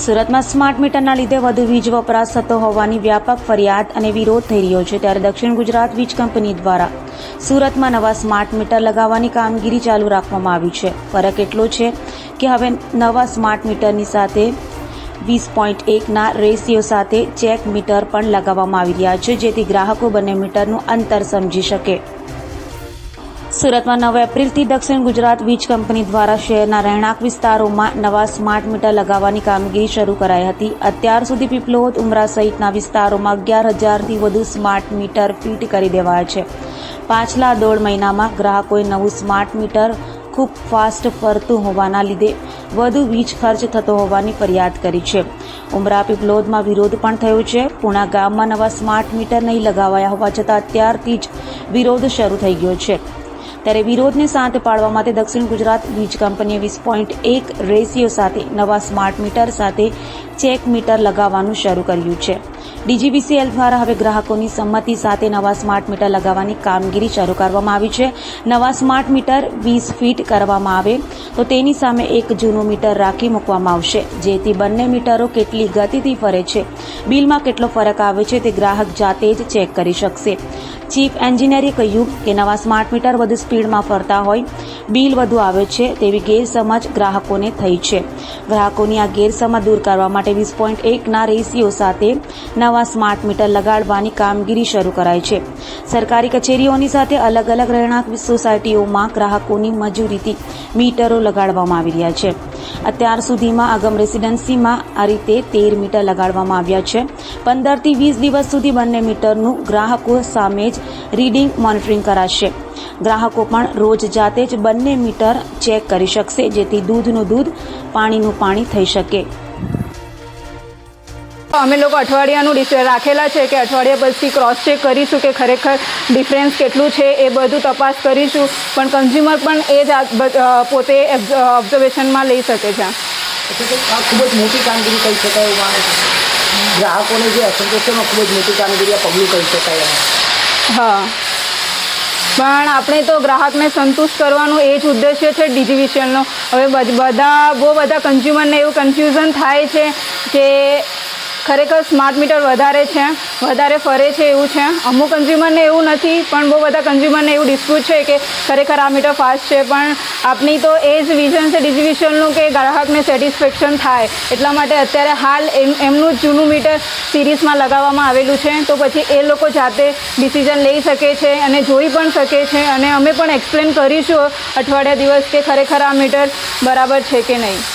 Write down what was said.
સુરતમાં સ્માર્ટ મીટરના લીધે વધુ વીજ વપરાશ થતો હોવાની વ્યાપક ફરિયાદ અને વિરોધ થઈ રહ્યો છે, ત્યારે દક્ષિણ ગુજરાત વીજ કંપની દ્વારા સુરતમાં નવા સ્માર્ટ મીટર લગાવવાની કામગીરી ચાલુ રાખવામાં આવી છે। ફરક એટલો છે કે હવે નવા સ્માર્ટ મીટરની સાથે 20.1ના રેશિયો સાથે ચેક મીટર પણ લગાવવામાં આવી રહ્યા છે, જેથી ગ્રાહકો બંને મીટરનું અંતર સમજી શકે। સુરતમાં 9 એપ્રિલથી દક્ષિણ ગુજરાત વીજ કંપની દ્વારા શહેરના રહેણાંક વિસ્તારોમાં નવા સ્માર્ટ મીટર લગાવવાની કામગીરી શરૂ કરાઈ હતી। અત્યાર સુધી પીપલોદ, ઉમરા સહિતના વિસ્તારોમાં 11,000થી વધુ સ્માર્ટ મીટર ફિટ કરી દેવાયા છે। પાછલા 1.5 મહિનામાં ગ્રાહકોએ નવું સ્માર્ટ મીટર ખૂબ ફાસ્ટ ફરતું હોવાના લીધે વધુ વીજ ખર્ચ થતો હોવાની ફરિયાદ કરી છે। ઉમરા પીપલોદમાં વિરોધ પણ થયો છે। પૂણા ગામમાં નવા સ્માર્ટ મીટર નહીં લગાવાયા હોવા છતાં અત્યારથી જ વિરોધ શરૂ થઈ ગયો છે, ત્યારે વિરોધને શાંત પાડવા માટે દક્ષિણ ગુજરાત વીજ કંપનીએ 20.1 રેશિયો સાથે નવા સ્માર્ટ મીટર સાથે ચેક મીટર લગાવવાનું શરૂ કર્યું છે। ડીજીવીસીએલ દ્વારા હવે ગ્રાહકોની સંમતિ સાથે નવા સ્માર્ટ મીટર લગાવવાની કામગીરી શરૂ કરવામાં આવી છે। નવા સ્માર્ટ મીટર 20 ફીટ કરવામાં આવે તો તેની સામે એક જૂનું મીટર રાખી મૂકવામાં આવશે, જેથી બંને મીટરો કેટલી ગતિથી ફરે છે, બિલમાં કેટલો ફરક આવે છે તે ગ્રાહક જાતે જ ચેક કરી શકશે। ચીફ એન્જિનિયરે કહ્યું કે નવા સ્માર્ટ મીટર વધુ સ્પીડમાં ફરતા હોય, બિલ વધુ આવે છે તેવી ગેરસમજ ગ્રાહકોને થઈ છે। ગ્રાહકોની આ ગેરસમજ દૂર કરવા માટે 20.1ના રેશિયો સાથે નવા સ્માર્ટ મીટર લગાડવાની કામગીરી શરૂ કરાઈ છે। સરકારી કચેરીઓની સાથે અલગ અલગ રહેણાંક સોસાયટીઓમાં ગ્રાહકોની મજૂરીથી મીટરો લગાડવામાં આવી રહ્યા છે। અત્યાર સુધીમાં આગમ રેસિડેન્સીમાં આ રીતે 13 મીટર લગાડવામાં આવ્યા છે। 15થી 20 દિવસ સુધી બંને મીટરનું ગ્રાહકો સામે જ રીડિંગ મોનિટરિંગ કરાશે। ગ્રાહકો પણ રોજ જાતે જ બંને મીટર ચેક કરી શકશે, જેથી દૂધનું દૂધ, પાણીનું પાણી થઈ શકે। અમે લોકો અઠવાડિયાનું રાખેલા છે કે અઠવાડિયા પછી ક્રોસ ચેક કરીશું કે ખરેખર ડિફરન્સ કેટલું છે, એ બધું તપાસ કરીશું, પણ કન્ઝ્યુમર પણ એ જ પોતે ઓબ્ઝર્વેશનમાં લઈ શકે છે। આ ખૂબ જ મોટી કામગીરી કહી શકાય એવું માને છે, ગ્રાહકોને જે અસંતોષમાં ખૂબ જ મોટી કામગીરી આ પગલું કહી શકાય। હા, પણ આપણે તો ગ્રાહકને સંતુષ્ટ કરવાનું એ જ ઉદ્દેશ્ય છે ડીજીવીસીએલનો। હવે બહુ બધા કન્ઝ્યુમરને એવું કન્ફ્યુઝન થાય છે કે ખરેખર સ્માર્ટ મીટર વધારે ફરે છે એવું છે। અમુક કન્ઝ્યુમરને એવું નથી, પણ બહુ બધા કન્ઝ્યુમરને એવું ડિસ્પ્યુટ છે કે ખરેખર આ મીટર ફાસ્ટ છે। પણ આપણી તો એ જ વિઝન છે ડીજીવીસીએલનું કે ગ્રાહકને સેટિસ્ફેક્શન થાય, એટલા માટે અત્યારે હાલ એમનું જ જૂનું મીટર સિરીઝમાં લગાવવામાં આવેલું છે, તો પછી એ લોકો જાતે ડિસિઝન લઈ શકે છે અને જોઈ પણ શકે છે, અને અમે પણ એક્સપ્લેન કરીશું અઠવાડિયા દિવસ કે ખરેખર આ મીટર બરાબર છે કે નહીં।